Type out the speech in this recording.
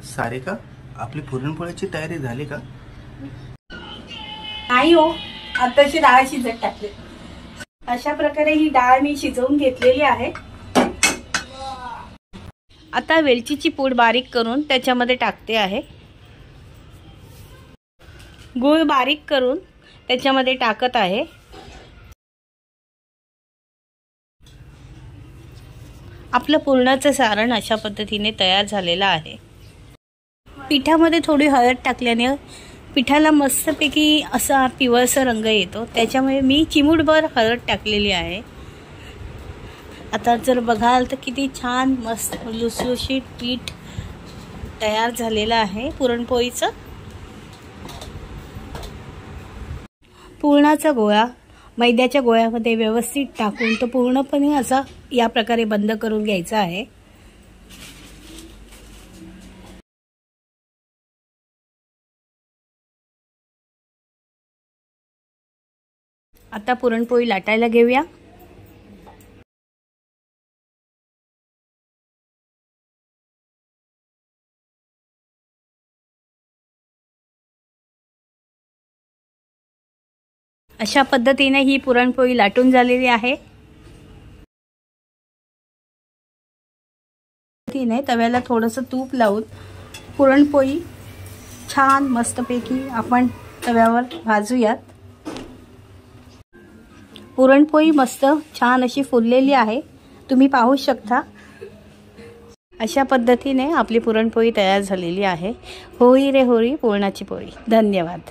सारिका, आपली पुरणपोळीची तयारी झाली का? नाही हो, आताची डाळ शिजत टाकली। अशा प्रकारे ही डाळ मी शिजवून घेतलेली आहे। आता वेलचीची पूड बारीक करून त्याच्यामध्ये टाकते आहे। गूळ बारीक करून त्याच्यामध्ये टाकत आहे। आपलं पुरणाचं सारण अशा पद्धतीने तयार झालेलं आहे। पिठामध्ये थोडी हळद टाकल्याने पिठाला मस्तपैकी असा पिवळसर रंग येतो, त्याच्यामुळे मी चिमूटभर हळद टाकलेली आहे। आता जर बघाल तर किती छान मस्त लुसलुशीत पीठ तयार झालेलं आहे पुरणपोळीचं। पुरणाचा गोळा मैद्याच्या गोळ्यामध्ये व्यवस्थित टाकून तो पूर्णपणे असा या प्रकारे बंद करून घ्यायचा आहे। आता पुरणपोळी लाटायला घेऊया। अशा पद्धतीने ही पुरणपोळी लाटून झालेली आहे। तव्याला थोडंसं तूप लावून पुरणपोळी छान मस्तपैकी आपण तव्यावर भाजूयात। पुरणपोळी मस्त छान अशी फुललेली आहे, तुम्ही पाहू शकता। अशा पद्धतीने आपली पुरणपोळी तयार झालेली आहे। होळी रे होळी पुरणाची पोळी। धन्यवाद।